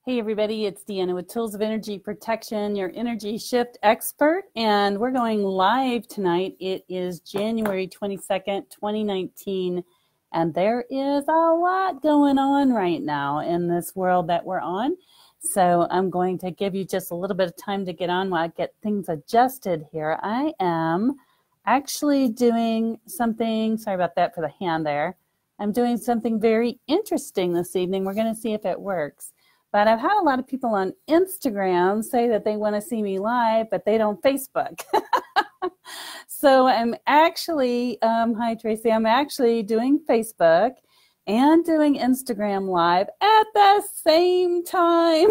Hey everybody, it's Deanna with Tools of Energy Protection, your energy shift expert, and we're going live tonight. It is January 22nd, 2019, and there is a lot going on right now in this world that we're on. So I'm going to give you just a little bit of time to get on while I get things adjusted here. I am actually doing something, sorry about that for the hand there. I'm doing something very interesting this evening. We're going to see if it works. But I've had a lot of people on Instagram say that they want to see me live, but they don't Facebook. So I'm actually, hi Tracy, I'm actually doing Facebook and doing Instagram live at the same time.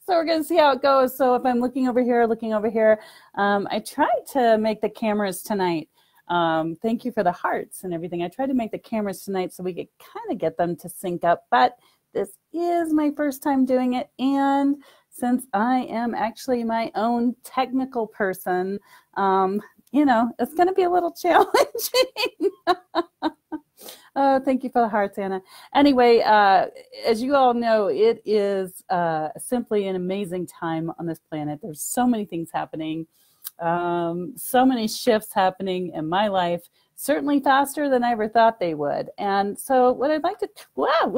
So we're going to see how it goes. So if I'm looking over here, I tried to make the cameras tonight. Thank you for the hearts and everything. I tried to make the cameras tonight so we could kind of get them to sync up, but this is my first time doing it, and since I am actually my own technical person, it's going to be a little challenging. Oh, thank you for the hearts, Anna. Anyway, as you all know, it is simply an amazing time on this planet. There's so many things happening, so many shifts happening in my life, certainly faster than I ever thought they would. And so what I'd like to, wow,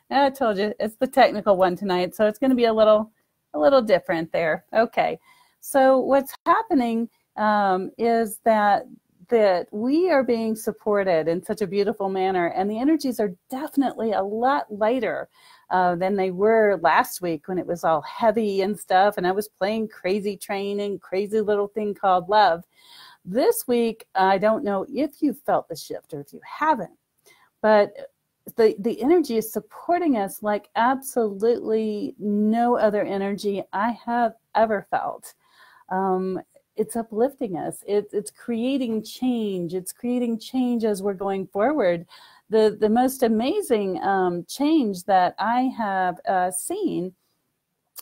I told you, it's the technical one tonight, so it's going to be a little different there. Okay, so what's happening is that we are being supported in such a beautiful manner, and the energies are definitely a lot lighter than they were last week when it was all heavy and stuff, and I was playing Crazy Train and crazy little thing called love. This week, I don't know if you felt the shift or if you haven't, but the energy is supporting us like absolutely no other energy I have ever felt. It's uplifting us. It's creating change. It's creating change as we're going forward. The most amazing change that I have seen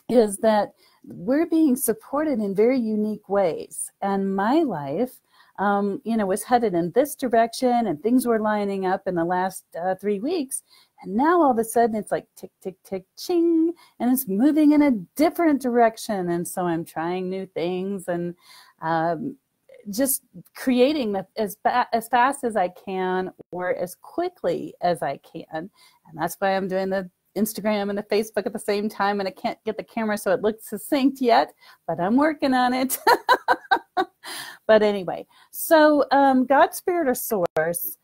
is that we're being supported in very unique ways. And my life, was headed in this direction, and things were lining up in the last 3 weeks. And now all of a sudden it's like tick, tick, tick, ching, and it's moving in a different direction. And so I'm trying new things and just creating as fast as I can or as quickly as I can. And that's why I'm doing the Instagram and the Facebook at the same time, and I can't get the camera so it looks succinct yet, but I'm working on it. But anyway, so God, Spirit, or Source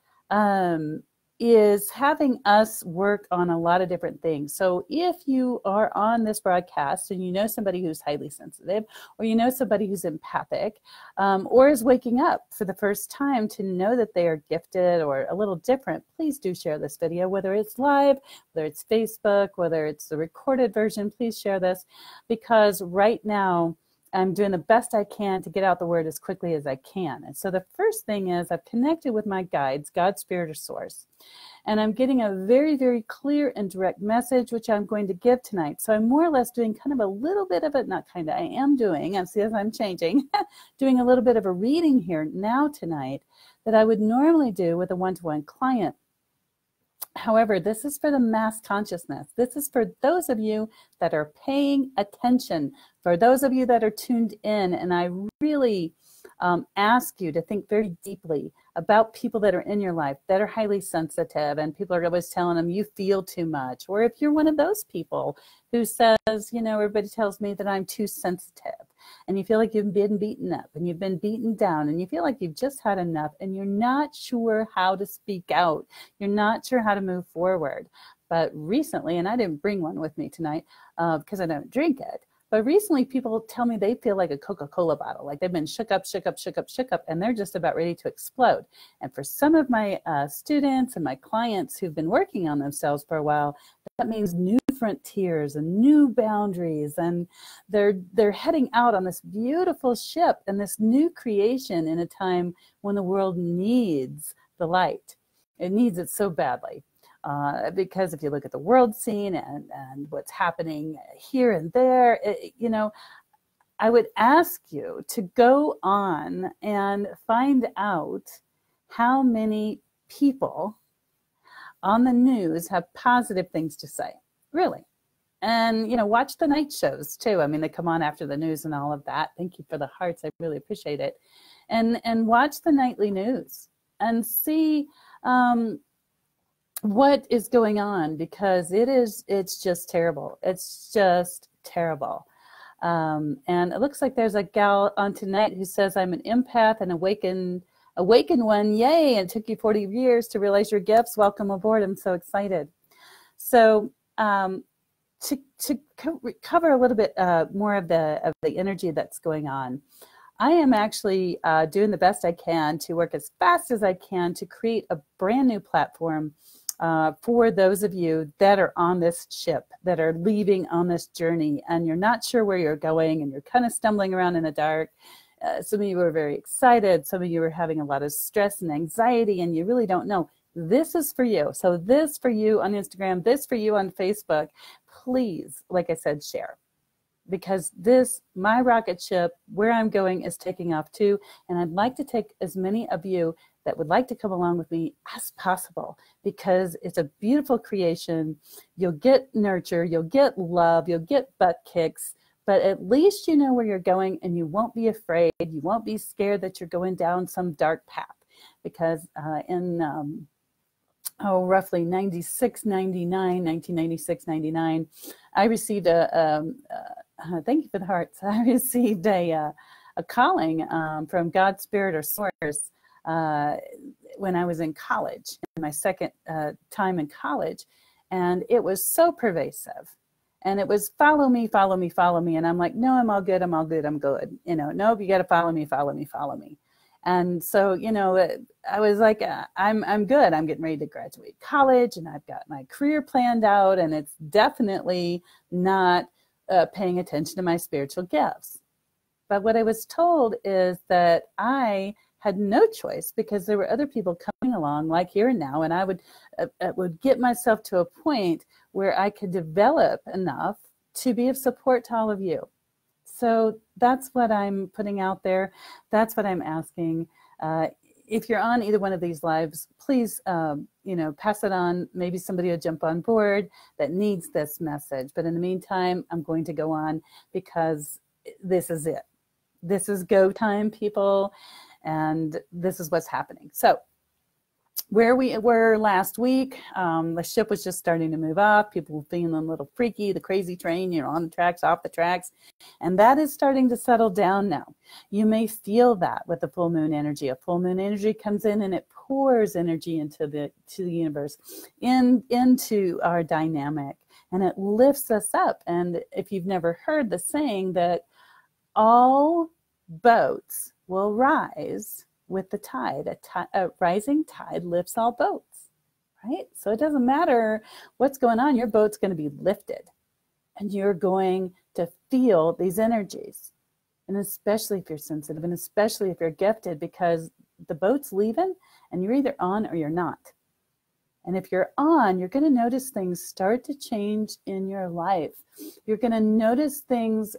is having us work on a lot of different things. So if you are on this broadcast and you know somebody who's highly sensitive, or you know somebody who's empathic, or is waking up for the first time to know that they are gifted or a little different, please do share this video, whether it's live, whether it's Facebook, whether it's the recorded version. Please share this, because right now I'm doing the best I can to get out the word as quickly as I can. And so the first thing is I've connected with my guides, God, Spirit, or Source. And I'm getting a very, very clear and direct message, which I'm going to give tonight. So I'm more or less doing kind of a little bit of it, not kind of, I am doing, and see as I'm changing, doing a little bit of a reading here now tonight that I would normally do with a one-to-one client. However, this is for the mass consciousness. This is for those of you that are paying attention, for those of you that are tuned in. And I really ask you to think very deeply about people that are in your life that are highly sensitive, and people are always telling them you feel too much. Or if you're one of those people who says, everybody tells me that I'm too sensitive, and you feel like you've been beaten up and you've been beaten down and you feel like you've just had enough and you're not sure how to speak out. You're not sure how to move forward. But recently, and I didn't bring one with me tonight because I don't drink it, but recently people tell me they feel like a Coca-Cola bottle, like they've been shook up, and they're just about ready to explode. And for some of my students and my clients who've been working on themselves for a while, that means new frontiers and new boundaries, and they're heading out on this beautiful ship and this new creation in a time when the world needs the light. It needs it so badly. Because if you look at the world scene and what's happening here and there, I would ask you to go on and find out how many people on the news have positive things to say, really. And, you know, watch the night shows too. I mean, they come on after the news and all of that. Thank you for the hearts. I really appreciate it. And watch the nightly news and see what is going on, because it's just terrible. It's just terrible. And it looks like there's a gal on tonight who says, I'm an empath and awakened one. Yay. And it took you 40 years to realize your gifts. Welcome aboard. I'm so excited. So, to cover a little bit more of the energy that's going on, I am actually doing the best I can to work as fast as I can to create a brand new platform for those of you that are on this ship, that are leaving on this journey, and you're not sure where you're going, and you're kind of stumbling around in the dark. Some of you are very excited. Some of you are having a lot of stress and anxiety, and you really don't know. This is for you. So this for you on Instagram, this for you on Facebook. Please, like I said, share. Because this, my rocket ship, where I'm going is taking off too. And I'd like to take as many of you that would like to come along with me as possible, because it's a beautiful creation. You'll get nurture, you'll get love, you'll get butt kicks, but at least you know where you're going and you won't be afraid. You won't be scared that you're going down some dark path. Because roughly 1996, 99, I received thank you for the hearts. I received a calling from God's Spirit or Source when I was in college, in my second time in college, and it was so pervasive. And it was follow me, follow me, follow me. And I'm like, no, I'm all good, I'm all good, I'm good. You know, nope, you got to follow me, follow me, follow me. And so, you know, I was like, I'm good. I'm getting ready to graduate college, and I've got my career planned out, and it's definitely not paying attention to my spiritual gifts. But what I was told is that I had no choice, because there were other people coming along like Here and Now, and I would get myself to a point where I could develop enough to be of support to all of you. So that's what I'm putting out there. That's what I'm asking. If you're on either one of these lives, please, you know, pass it on. Maybe somebody will jump on board that needs this message. But in the meantime, I'm going to go on, because this is it. This is go time, people, and this is what's happening. So where we were last week, the ship was just starting to move off. People were feeling a little freaky, the crazy train, you know, on the tracks, off the tracks. And that is starting to settle down now. You may feel that with the full moon energy. A full moon energy comes in and it pours energy into the universe, into our dynamic, and it lifts us up. And if you've never heard the saying that all boats will rise with the tide, a rising tide lifts all boats, right? So it doesn't matter what's going on, your boat's going to be lifted, and you're going to feel these energies. And especially if you're sensitive, and especially if you're gifted, because the boat's leaving and you're either on or you're not. And if you're on, you're going to notice things start to change in your life. You're going to notice things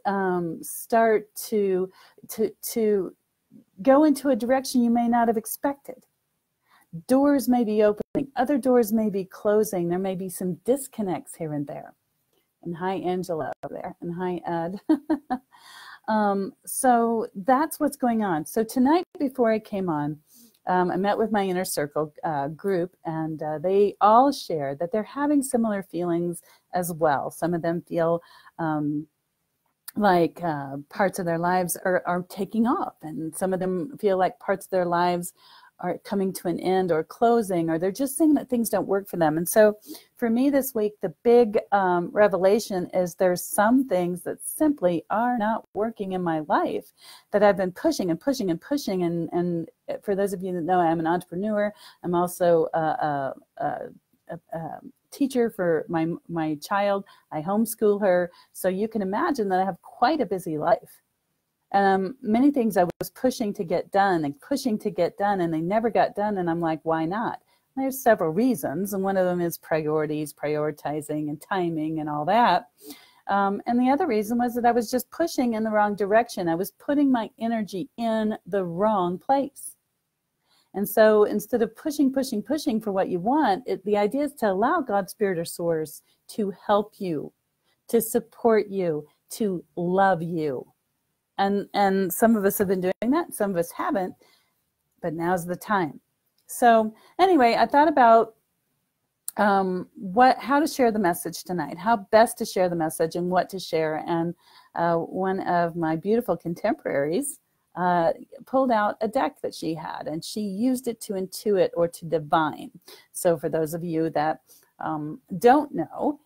start to go into a direction you may not have expected. Doors may be opening, other doors may be closing. There may be some disconnects here and there. And hi, Angela over there, and hi, Ed. So that's what's going on. So tonight, before I came on, I met with my inner circle group, and they all shared that they're having similar feelings as well. Some of them feel like parts of their lives are taking off, and some of them feel like parts of their lives are coming to an end or closing, or they're just saying that things don't work for them. And so for me this week, the big revelation is there's some things that simply are not working in my life that I've been pushing and pushing and pushing. And for those of you that know, I'm an entrepreneur. I'm also a teacher for my child. I homeschool her. So you can imagine that I have quite a busy life. Many things I was pushing to get done and pushing to get done, and they never got done. And I'm like, why not? And there's several reasons. And one of them is priorities, prioritizing, and timing and all that. And the other reason was that I was just pushing in the wrong direction. I was putting my energy in the wrong place. And so instead of pushing for what you want, the idea is to allow God's Spirit or Source to help you, to support you, to love you. And some of us have been doing that, some of us haven't, but now's the time. So anyway, I thought about how to share the message tonight, how best to share the message and what to share. And one of my beautiful contemporaries pulled out a deck that she had, and she used it to intuit or to divine. So for those of you that don't know,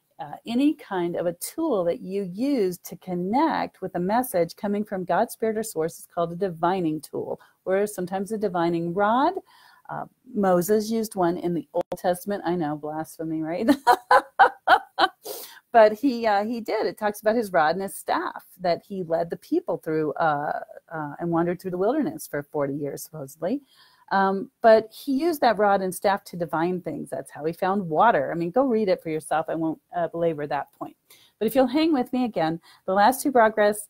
any kind of a tool that you use to connect with a message coming from God's Spirit or Source is called a divining tool, or sometimes a divining rod. Moses used one in the Old Testament. I know, blasphemy, right? But he did. It talks about his rod and his staff that he led the people through and wandered through the wilderness for 40 years, supposedly. But he used that rod and staff to divine things. That's how he found water. I mean, go read it for yourself. I won't belabor that point. But if you'll hang with me again, the last two broadcasts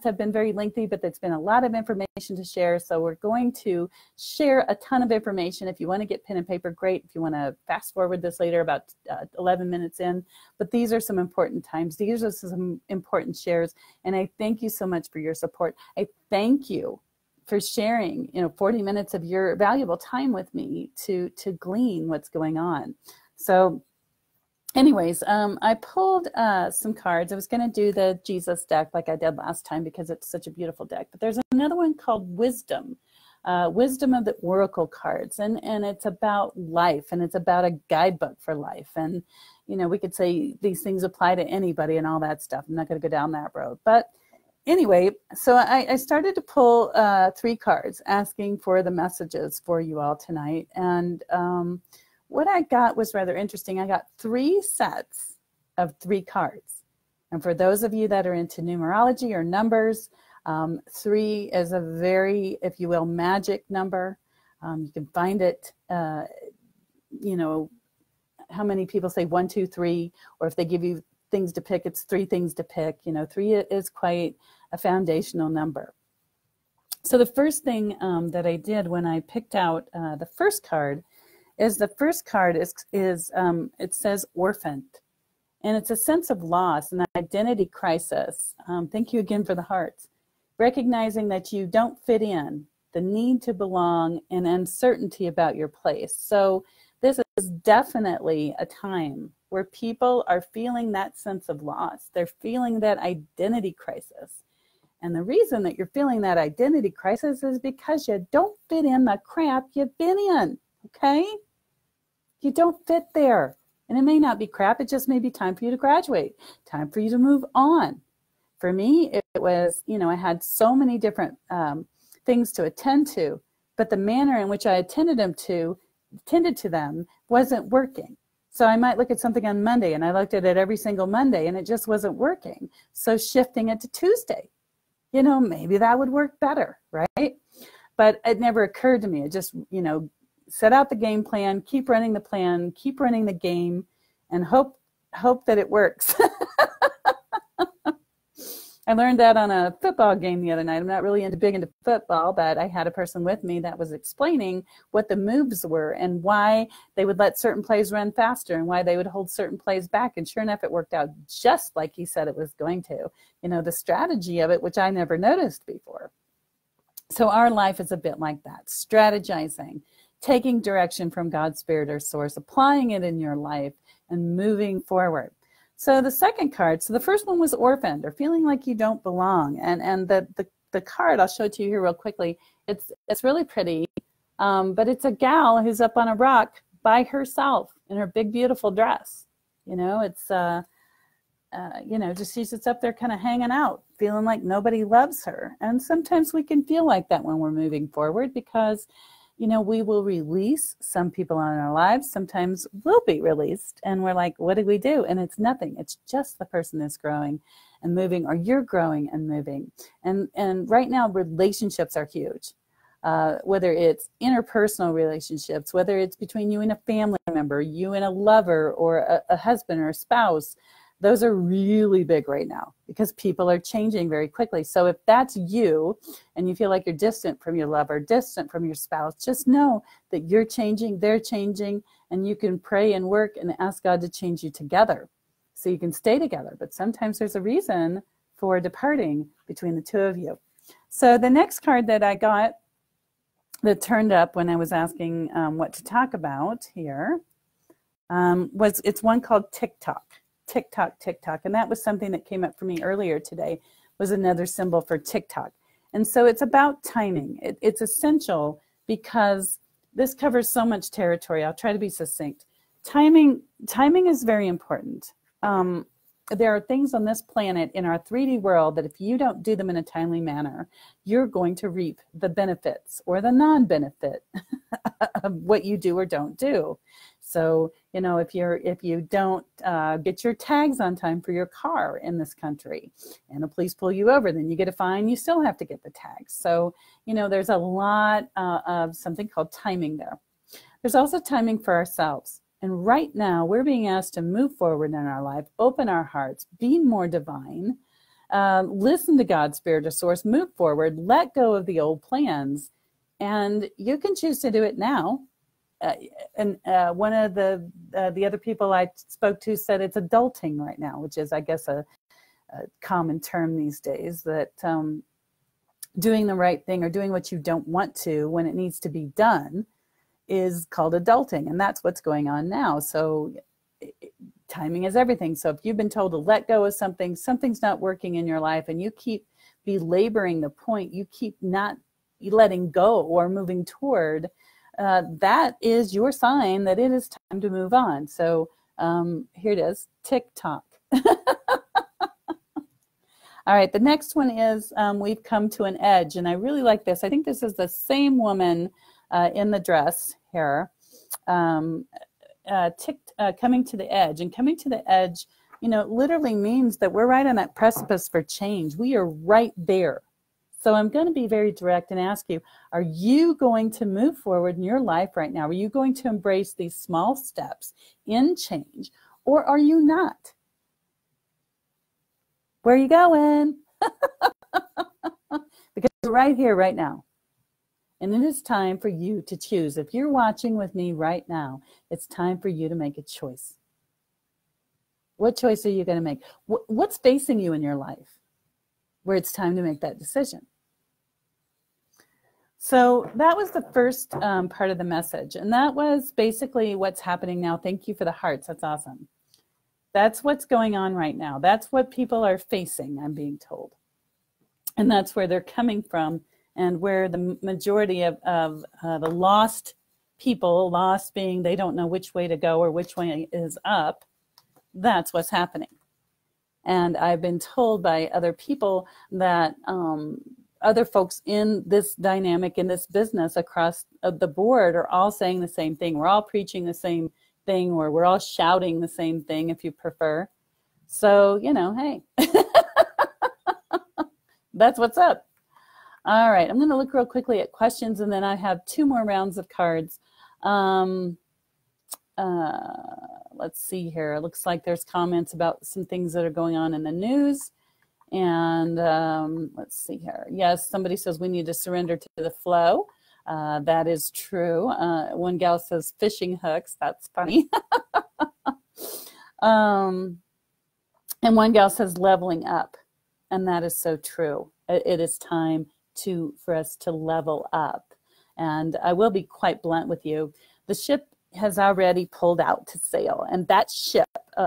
have been very lengthy, but there's been a lot of information to share. So we're going to share a ton of information. If you want to get pen and paper, great. If you want to fast forward this later, about 11 minutes in. But these are some important times. These are some important shares. And I thank you so much for your support. I thank you for sharing, 40 minutes of your valuable time with me to glean what's going on. So anyways, I pulled some cards. I was going to do the Jesus deck like I did last time because it's such a beautiful deck. But there's another one called Wisdom, Wisdom of the Oracle cards. And it's about life, and it's about a guidebook for life. And, we could say these things apply to anybody and all that stuff. I'm not going to go down that road. But anyway, so I started to pull 3 cards asking for the messages for you all tonight. And what I got was rather interesting. I got 3 sets of 3 cards. And for those of you that are into numerology or numbers, 3 is a very, if you will, magic number. You can find it, how many people say 1, 2, 3, or if they give you things to pick, it's 3 things to pick. 3 is quite a foundational number. So the first thing that I did when I picked out the first card is it says orphaned, and it's a sense of loss, an identity crisis. Thank you again for the hearts. Recognizing that you don't fit in, the need to belong, and uncertainty about your place. So this is definitely a time where people are feeling that sense of loss. They're feeling that identity crisis. And the reason that you're feeling that identity crisis is because you don't fit in the crap you've been in, okay? You don't fit there. And it may not be crap, it just may be time for you to graduate, time for you to move on. For me, it was, I had so many different things to attend to, but the manner in which I attended to them wasn't working. So I might look at something on Monday, and I looked at it every single Monday, and it just wasn't working. So shifting it to Tuesday, maybe that would work better, right? But it never occurred to me. It just, set out the game plan, keep running the plan, keep running the game, and hope that it works. I learned that on a football game the other night. I'm not really big into football, but I had a person with me that was explaining what the moves were and why they would let certain plays run faster and why they would hold certain plays back. And sure enough, it worked out just like he said it was going to. The strategy of it, which I never noticed before. So our life is a bit like that, strategizing, taking direction from God's Spirit or Source, applying it in your life, and moving forward. So the second card, so the first one was orphaned, or feeling like you don't belong. And the card, I'll show it to you here real quickly. It's really pretty, but it's a gal who's up on a rock by herself in her big, beautiful dress. It's, just she sits up there kind of hanging out, feeling like nobody loves her. And sometimes we can feel like that when we're moving forward because we will release some people in our lives. Sometimes we'll be released and we're like, what did we do? And it's nothing. It's just the person is growing and moving, or you're growing and moving. And right now, relationships are huge. Whether it's interpersonal relationships, whether it's between you and a family member, you and a lover, or a husband or a spouse, Those are really big right now because people are changing very quickly. So if that's you and you feel like you're distant from your lover, distant from your spouse, just know that you're changing, they're changing, and you can pray and work and ask God to change you together so you can stay together. But sometimes there's a reason for departing between the two of you. So the next card that I got that turned up when I was asking what to talk about here it's one called TikTok. TikTok, TikTok. And that was something that came up for me earlier today, was another symbol for TikTok. And so it's about timing. It's essential because this covers so much territory. I'll try to be succinct. Timing is very important. There are things on this planet in our 3D world that if you don't do them in a timely manner, you're going to reap the benefits or the non-benefit of what you do or don't do. So, you know, if you don't get your tags on time for your car in this country and the police pull you over, then you get a fine, you still have to get the tags. So, you know, there's a lot of something called timing there. There's also timing for ourselves. And right now, we're being asked to move forward in our life, open our hearts, be more divine, listen to God's spirit or source, move forward, let go of the old plans. And you can choose to do it now. One of the other people I spoke to said it's adulting right now, which is, I guess, a common term these days, that doing the right thing or doing what you don't want to when it needs to be done is called adulting, and that's what's going on now. So timing is everything. So if you've been told to let go of something, something's not working in your life, and you keep belaboring the point, you keep not letting go or moving toward, that is your sign that it is time to move on. So here it is, TikTok. All right, the next one is we've come to an edge, and I really like this. I think this is the same woman in the dress here, coming to the edge. And coming to the edge, you know, literally means that we're right on that precipice for change. We are right there. So I'm going to be very direct and ask you, are you going to move forward in your life right now? Are you going to embrace these small steps in change, or are you not? Where are you going? Because you're right here, right now. And it is time for you to choose. If you're watching with me right now, it's time for you to make a choice. What choice are you going to make? What's facing you in your life where it's time to make that decision? So that was the first part of the message. And that was basically what's happening now. Thank you for the hearts. That's awesome. That's what's going on right now. That's what people are facing, I'm being told. And that's where they're coming from, and where the majority of the lost people, lost being they don't know which way to go or which way is up, that's what's happening. And I've been told by other people that other folks in this dynamic, in this business across the board, are all saying the same thing. We're all preaching the same thing, or we're all shouting the same thing, if you prefer. So, you know, hey, that's what's up. All right, I'm going to look real quickly at questions, and then I have 2 more rounds of cards. Let's see here. It looks like there's comments about some things that are going on in the news. And let's see here. Yes, somebody says we need to surrender to the flow. That is true. One gal says fishing hooks. That's funny. And one gal says leveling up. And that is so true. It is time for us to level up. And I will be quite blunt with you. The ship has already pulled out to sail. And that ship,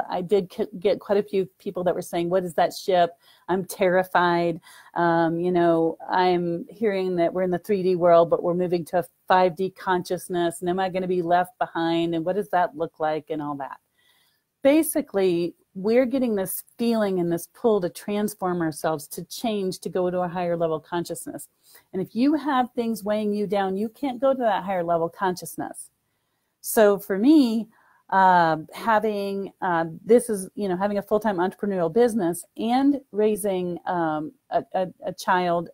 I did get quite a few people that were saying, what is that ship? I'm terrified. You know, I'm hearing that we're in the 3D world, but we're moving to a 5D consciousness. And am I going to be left behind? And what does that look like? And all that. Basically, we're getting this feeling and this pull to transform ourselves, to change, to go to a higher level consciousness. And if you have things weighing you down, you can't go to that higher level consciousness. So for me, having having a full-time entrepreneurial business and raising a child,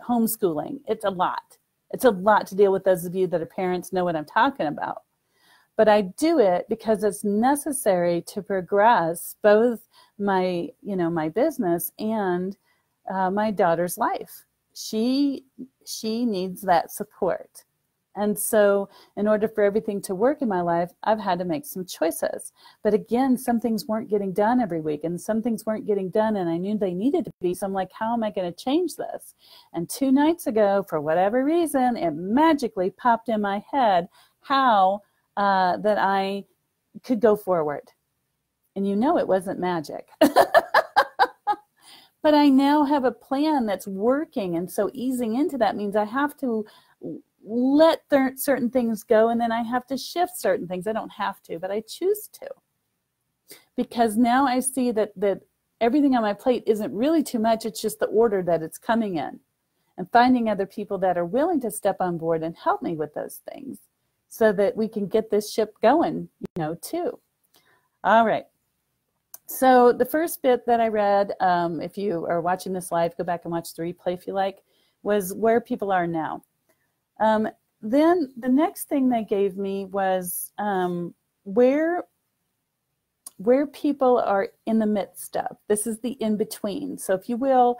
homeschooling, it's a lot. It's a lot to deal with. Those of you that are parents know what I'm talking about. But I do it because it's necessary to progress both my, my business and my daughter's life. She needs that support. And so in order for everything to work in my life, I've had to make some choices. But again, some things weren't getting done every week, and some things weren't getting done, and I knew they needed to be. So I'm like, how am I going to change this? And 2 nights ago, for whatever reason, it magically popped in my head how that I could go forward. And it wasn't magic. But I now have a plan that's working. And so easing into that means I have to let certain things go, and then I have to shift certain things. I don't have to, but I choose to. Because now I see that everything on my plate isn't really too much. It's just the order that it's coming in. And finding other people that are willing to step on board and help me with those things so that we can get this ship going, too. All right. So the first bit that I read, if you are watching this live, go back and watch the replay if you like, was where people are now. Then the next thing they gave me was where people are in the midst of. This is the in-between. So if you will,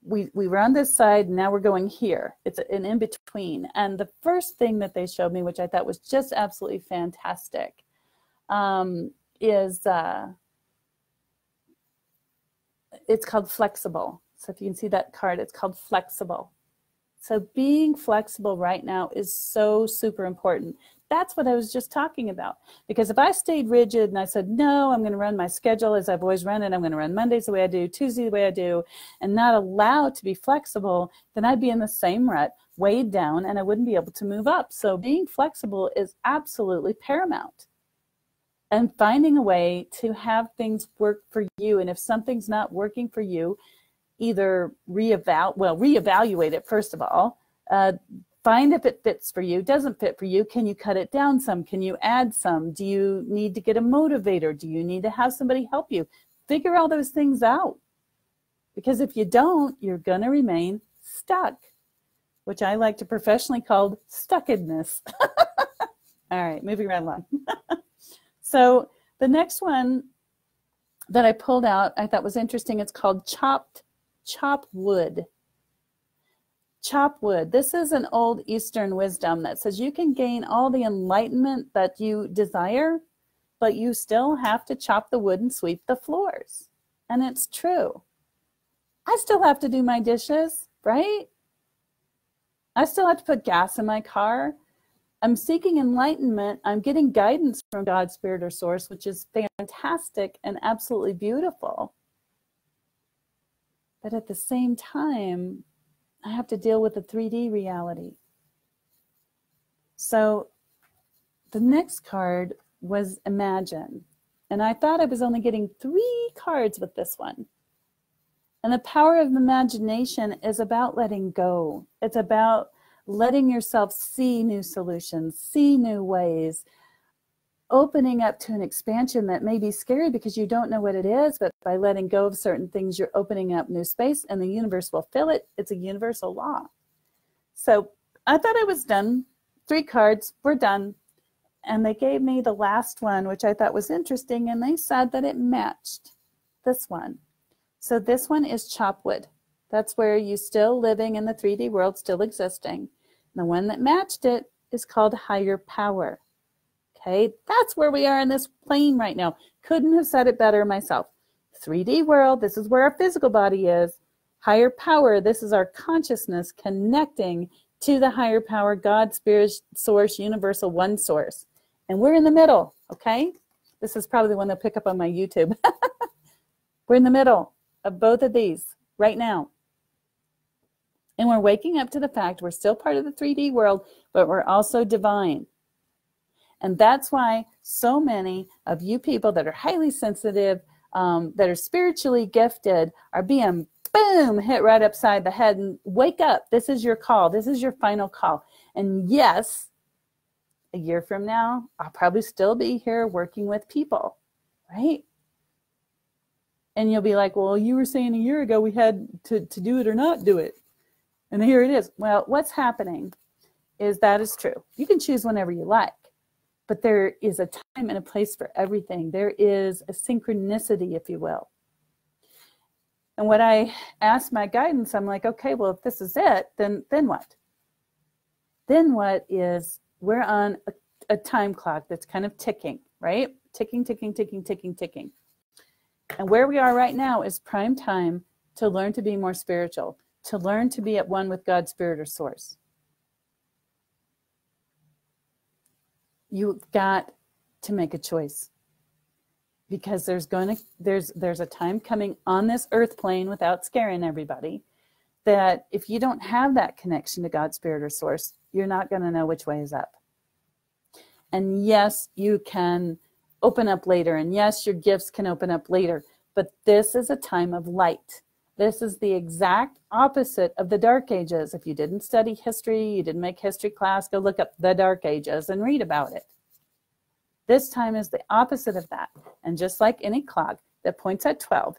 we were on this side, and now we're going here. It's an in-between. And the first thing that they showed me, which I thought was just absolutely fantastic, is it's called flexible. So if you can see that card, it's called flexible. So being flexible right now is so super important. That's what I was just talking about. Because if I stayed rigid and I said, no, I'm going to run my schedule as I've always run it, I'm going to run Mondays the way I do, Tuesday the way I do, and not allow to be flexible, then I'd be in the same rut, weighed down, and I wouldn't be able to move up. So being flexible is absolutely paramount. And finding a way to have things work for you. And if something's not working for you, either reevaluate it, first of all. Find if it fits for you. Doesn't fit for you, can you cut it down some? Can you add some? Do you need to get a motivator? Do you need to have somebody help you? Figure all those things out. Because if you don't, you're going to remain stuck, which I like to professionally call stuckedness. All right, moving right along. So the next one that I pulled out, I thought was interesting. It's called chop wood. Chop wood. This is an old Eastern wisdom that says you can gain all the enlightenment that you desire, but you still have to chop the wood and sweep the floors. And it's true. I still have to do my dishes, right? I still have to put gas in my car. I'm seeking enlightenment. I'm getting guidance from God, Spirit, or Source, which is fantastic and absolutely beautiful. But at the same time, I have to deal with the 3D reality. So the next card was Imagine. And I thought I was only getting 3 cards with this one. And the power of imagination is about letting go. It's about letting yourself see new solutions, see new ways, opening up to an expansion that may be scary because you don't know what it is, but by letting go of certain things, you're opening up new space and the universe will fill it. It's a universal law. So I thought I was done. 3 cards, we're done. And they gave me the last one, which I thought was interesting, and they said that it matched this one. So this one is chop wood. That's where you're still living in the 3D world, still existing. And the one that matched it is called higher power. Okay, that's where we are in this plane right now. Couldn't have said it better myself. 3D world, this is where our physical body is. Higher power, this is our consciousness connecting to the higher power, God, Spirit, Source, Universal, One Source. And we're in the middle, okay? This is probably the one they'll pick up on my YouTube. We're in the middle of both of these right now. And we're waking up to the fact we're still part of the 3D world, but we're also divine. And that's why so many of you people that are highly sensitive, that are spiritually gifted, are being, boom, hit right upside the head. And wake up. This is your call. This is your final call. And yes, a year from now, I'll probably still be here working with people, right? And you'll be like, well, you were saying a year ago we had to do it or not do it. And here it is. Well, what's happening is that is true. You can choose whenever you like. But there is a time and a place for everything. There is a synchronicity, if you will. And when I asked my guidance, I'm like, okay, well, if this is it, then what? Then what is, we're on a time clock that's kind of ticking, right? Ticking, ticking, ticking, ticking, ticking. And where we are right now is prime time to learn to be more spiritual, to learn to be at one with God's spirit or source. You've got to make a choice, because there's a time coming on this earth plane, without scaring everybody, that if you don't have that connection to God's spirit or source, you're not going to know which way is up. And yes, you can open up later, and yes, your gifts can open up later, but this is a time of light. This is the exact opposite of the Dark Ages. If you didn't study history, you didn't make history class, go look up the Dark Ages and read about it. This time is the opposite of that. And just like any clock that points at 12,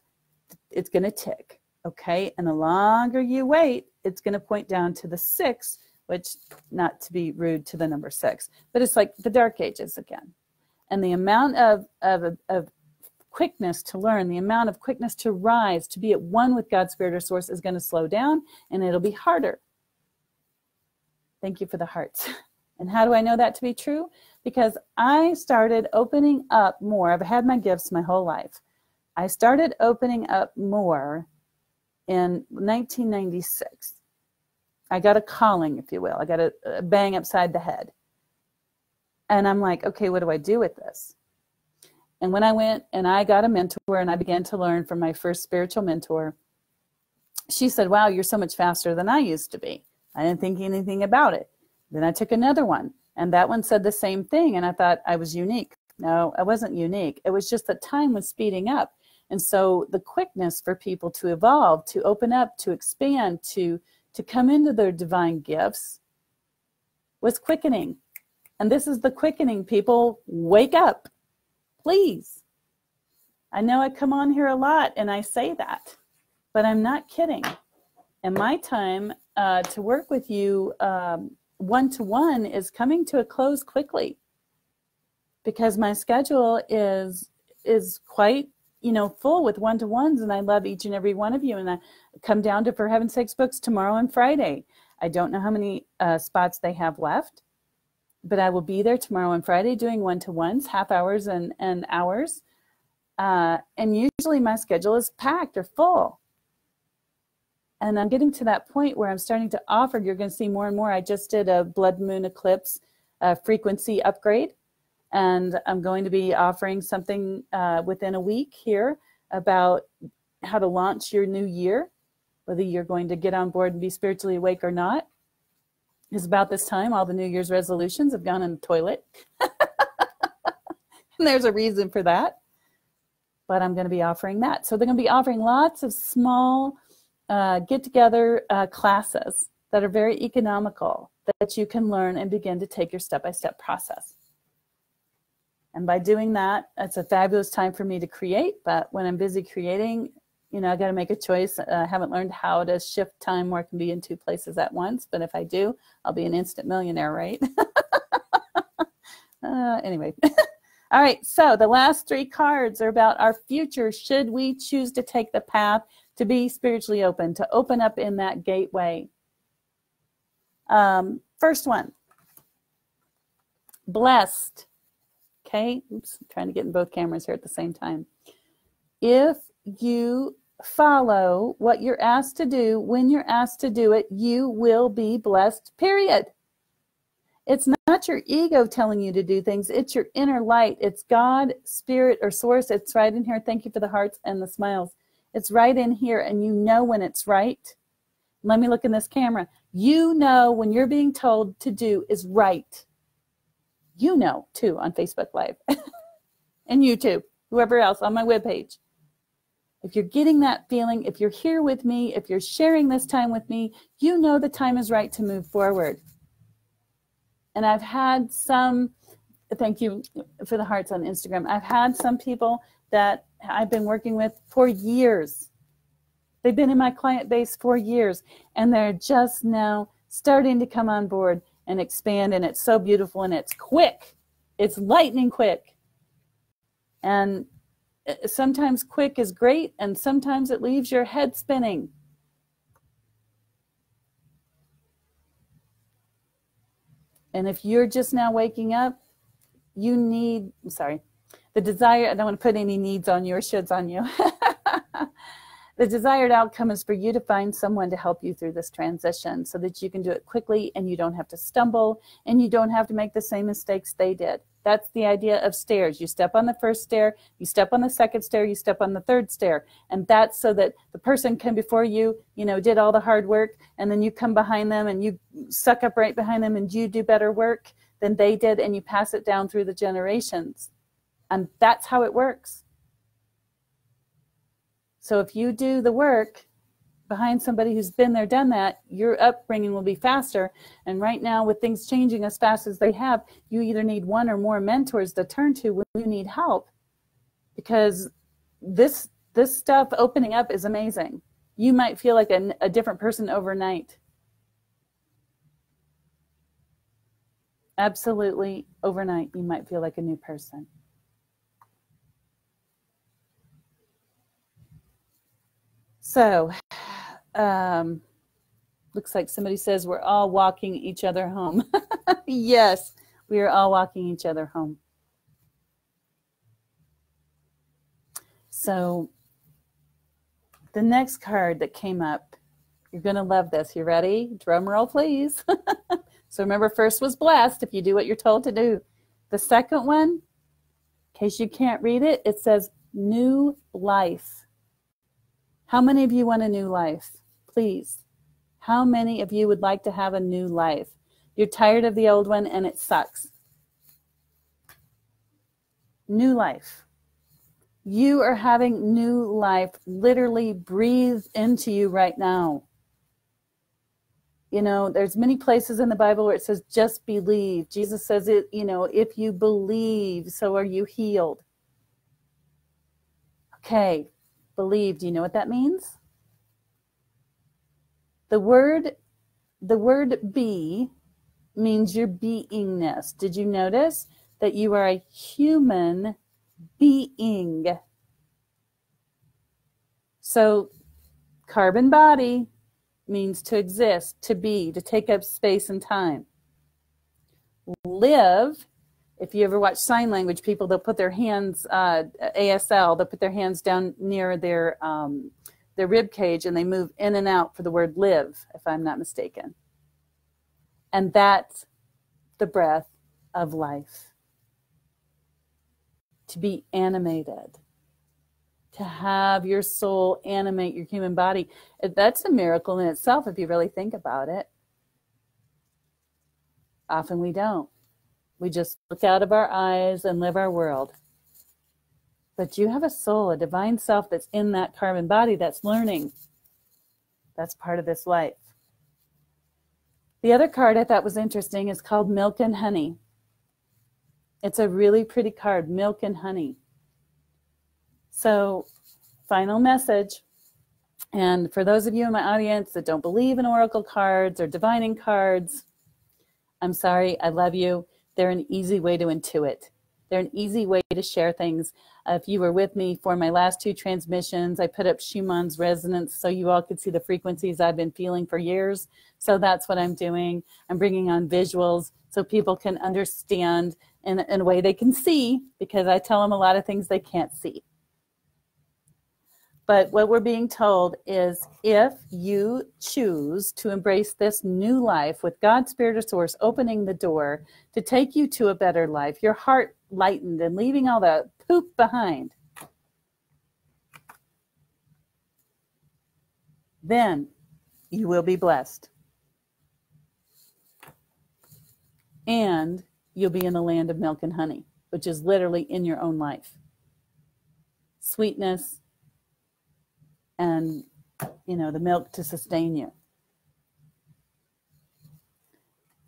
it's going to tick, okay? And the longer you wait, it's going to point down to the 6, which, not to be rude to the number 6, but it's like the Dark Ages again. And the amount of quickness to learn, the amount of quickness to rise, to be at one with God's spirit or source is going to slow down, and it'll be harder. Thank you for the hearts. And how do I know that to be true? Because I started opening up more. I've had my gifts my whole life. I started opening up more in 1996. I got a calling, if you will. I got a bang upside the head. And I'm like, okay, what do I do with this? And when I went and I got a mentor and I began to learn from my first spiritual mentor, she said, wow, you're so much faster than I used to be. I didn't think anything about it. Then I took another one, and that one said the same thing, and I thought I was unique. No, I wasn't unique. It was just that time was speeding up. And so the quickness for people to evolve, to open up, to expand, to come into their divine gifts was quickening. And this is the quickening, people. Wake up. Please. I know I come on here a lot and I say that, but I'm not kidding. And my time to work with you one-to-one is coming to a close quickly, because my schedule is quite, full with one-to-ones, and I love each and every one of you. And I come down to For Heaven's Sakes Books tomorrow and Friday. I don't know how many spots they have left, but I will be there tomorrow and Friday doing one-to-ones, half hours and hours. And usually my schedule is packed or full. And I'm getting to that point where I'm starting to offer, you're going to see more and more. I just did a blood moon eclipse frequency upgrade. And I'm going to be offering something within a week here about how to launch your new year, whether you're going to get on board and be spiritually awake or not. It's about this time all the New Year's resolutions have gone in the toilet. And there's a reason for that. But I'm going to be offering that. So they're going to be offering lots of small get-together classes that are very economical, that you can learn and begin to take your step-by-step process. And by doing that, it's a fabulous time for me to create. But when I'm busy creating, I got to make a choice. I haven't learned how to shift time where I can be in 2 places at once. But if I do, I'll be an instant millionaire, right? Anyway. All right. So the last 3 cards are about our future. Should we choose to take the path to be spiritually open, to open up in that gateway? First one, blessed. Okay, oops, I'm trying to get in both cameras here at the same time. If you follow what you're asked to do, when you're asked to do it, you will be blessed, period. It's not your ego telling you to do things. It's your inner light. It's God, spirit, or source. It's right in here. Thank you for the hearts and the smiles. It's right in here, and you know when it's right. Let me look in this camera. You know when you're being told to do is right. You know, too, on Facebook Live and YouTube, whoever else on my webpage. If you're getting that feeling, if you're here with me, if you're sharing this time with me, you know the time is right to move forward. And I've had some, thank you for the hearts on Instagram. I've had some people that I've been working with for years. They've been in my client base for years, and they're just now starting to come on board and expand, and it's so beautiful, and it's quick. It's lightning quick. And sometimes quick is great, and sometimes it leaves your head spinning. And if you're just now waking up, you need, the desire, I don't want to put any needs on you or shoulds on you. The desired outcome is for you to find someone to help you through this transition so that you can do it quickly and you don't have to stumble and you don't have to make the same mistakes they did. That's the idea of stairs. You step on the first stair, you step on the second stair, you step on the third stair. And that's so that the person come before you, did all the hard work, and then you come behind them and you suck up right behind them and you do better work than they did, and you pass it down through the generations. And that's how it works. So if you do the work behind somebody who's been there, done that, your upbringing will be faster. And right now, with things changing as fast as they have, you either need one or more mentors to turn to when you need help. Because this stuff opening up is amazing. You might feel like a different person overnight. Absolutely, overnight, you might feel like a new person. So, looks like somebody says we're all walking each other home. Yes, we are all walking each other home. So, the next card that came up, you're going to love this. You ready? Drum roll, please. So remember, first was blessed if you do what you're told to do. The second one, in case you can't read it, it says new life. How many of you want a new life? Please. How many of you would like to have a new life? You're tired of the old one and it sucks. New life. You are having new life literally breathed into you right now. There's many places in the Bible where it says, just believe. Jesus says it, if you believe, so are you healed. Okay. Believe. Do you know what that means? The word be means your beingness. Did you notice that you are a human being? So carbon body means to exist, to be, to take up space and time. Live. If you ever watch sign language people, they'll put their hands, ASL, they'll put their hands down near their rib cage and they move in and out for the word live, if I'm not mistaken. And that's the breath of life. To be animated. To have your soul animate your human body. That's a miracle in itself if you really think about it. Often we don't. We just look out of our eyes and live our world. But you have a soul, a divine self that's in that carbon body that's learning. That's part of this life. The other card I thought was interesting is called Milk and Honey. It's a really pretty card, Milk and Honey. So, final message. And for those of you in my audience that don't believe in oracle cards or divining cards, I'm sorry, I love you. They're an easy way to intuit. They're an easy way to share things. If you were with me for my last two transmissions, I put up Schumann's resonance so you all could see the frequencies I've been feeling for years. So that's what I'm doing. I'm bringing on visuals so people can understand in a way they can see, because I tell them a lot of things they can't see. But what we're being told is if you choose to embrace this new life with God, Spirit, or Source opening the door to take you to a better life, your heart lightened and leaving all the poop behind, then you will be blessed. And you'll be in the land of milk and honey, which is literally in your own life. Sweetness, and, the milk to sustain you.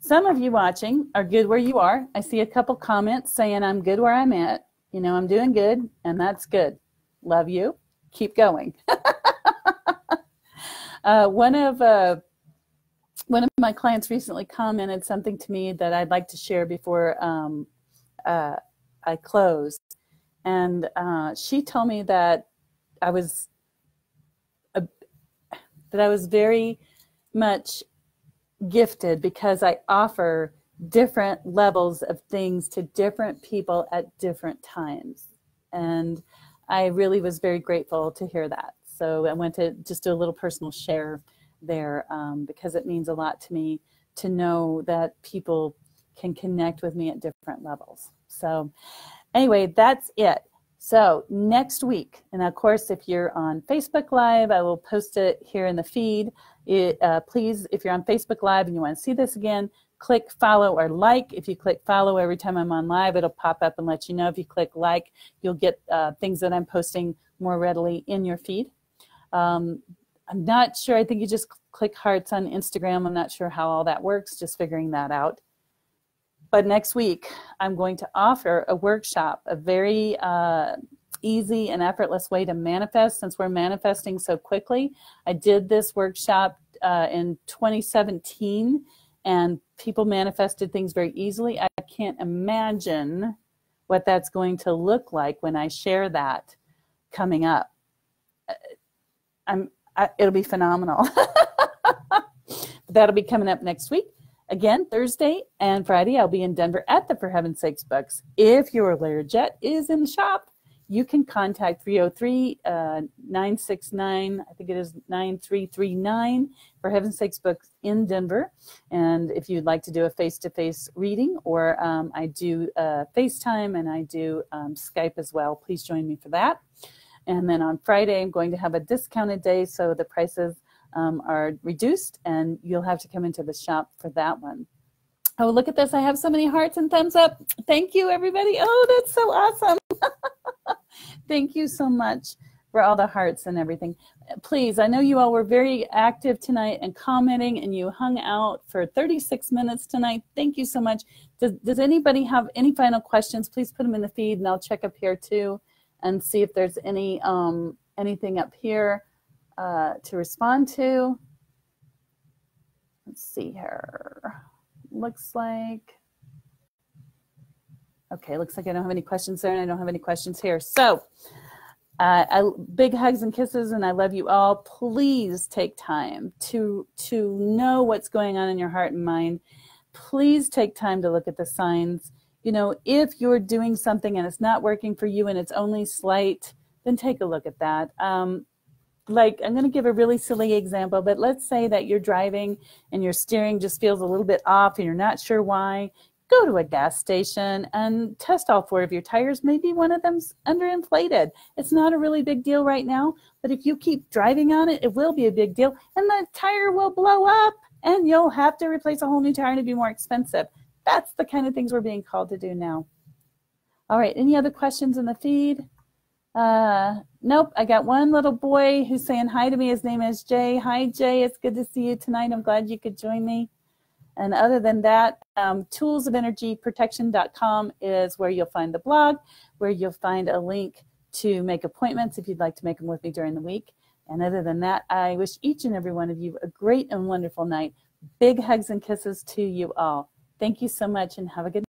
Some of you watching are good where you are. I see a couple comments saying I'm good where I'm at. I'm doing good, and that's good. Love you. Keep going. One of my clients recently commented something to me that I'd like to share before I closed, and she told me that I was very much gifted because I offer different levels of things to different people at different times. And I really was very grateful to hear that. So I went to just do a little personal share there because it means a lot to me to know that people can connect with me at different levels. So anyway, that's it. So next week, and of course, if you're on Facebook Live, I will post it here in the feed. Please, if you're on Facebook Live and you want to see this again, click follow or like. If you click follow every time I'm on live, it'll pop up and let you know. If you click like, you'll get things that I'm posting more readily in your feed. I'm not sure. I think you just click hearts on Instagram. I'm not sure how all that works, just figuring that out. But next week, I'm going to offer a workshop, a very easy and effortless way to manifest since we're manifesting so quickly. I did this workshop in 2017, and people manifested things very easily. I can't imagine what that's going to look like when I share that coming up. It'll be phenomenal. That'll be coming up next week. Again, Thursday and Friday, I'll be in Denver at the For Heaven's Sakes books. If your Learjet is in the shop, you can contact 303-969, I think it is 9339, For Heaven's Sakes books in Denver. And if you'd like to do a face-to-face reading, or I do FaceTime and I do Skype as well, please join me for that. And then on Friday, I'm going to have a discounted day, so the prices are reduced, and you'll have to come into the shop for that one. Oh, look at this. I have so many hearts and thumbs up. Thank you, everybody. Oh, that's so awesome. Thank you so much for all the hearts and everything. Please, I know you all were very active tonight and commenting, and you hung out for 36 minutes tonight. Thank you so much. Does anybody have any final questions? Please put them in the feed, and I'll check up here too and see if there's any anything up here to respond to. Let's see here. Looks like, okay, looks like I don't have any questions there, and I don't have any questions here. So big hugs and kisses, and I love you all. Please take time to know what's going on in your heart and mind. Please take time to look at the signs. You know, if you're doing something and it's not working for you and it's only slight, then take a look at that. Like, I'm going to give a really silly example, but let's say that you're driving and your steering just feels a little bit off and you're not sure why. Go to a gas station and test all 4 of your tires. Maybe one of them's underinflated. It's not a really big deal right now, but if you keep driving on it, it will be a big deal, and the tire will blow up and you'll have to replace a whole new tire and it'll be more expensive. That's the kind of things we're being called to do now. All right, any other questions in the feed? Nope, I got one little boy who's saying hi to me. His name is Jay. Hi, Jay. It's good to see you tonight. I'm glad you could join me. And other than that, toolsofenergyprotection.com is where you'll find the blog, where you'll find a link to make appointments if you'd like to make them with me during the week. And other than that, I wish each and every one of you a great and wonderful night. Big hugs and kisses to you all. Thank you so much, and have a good night.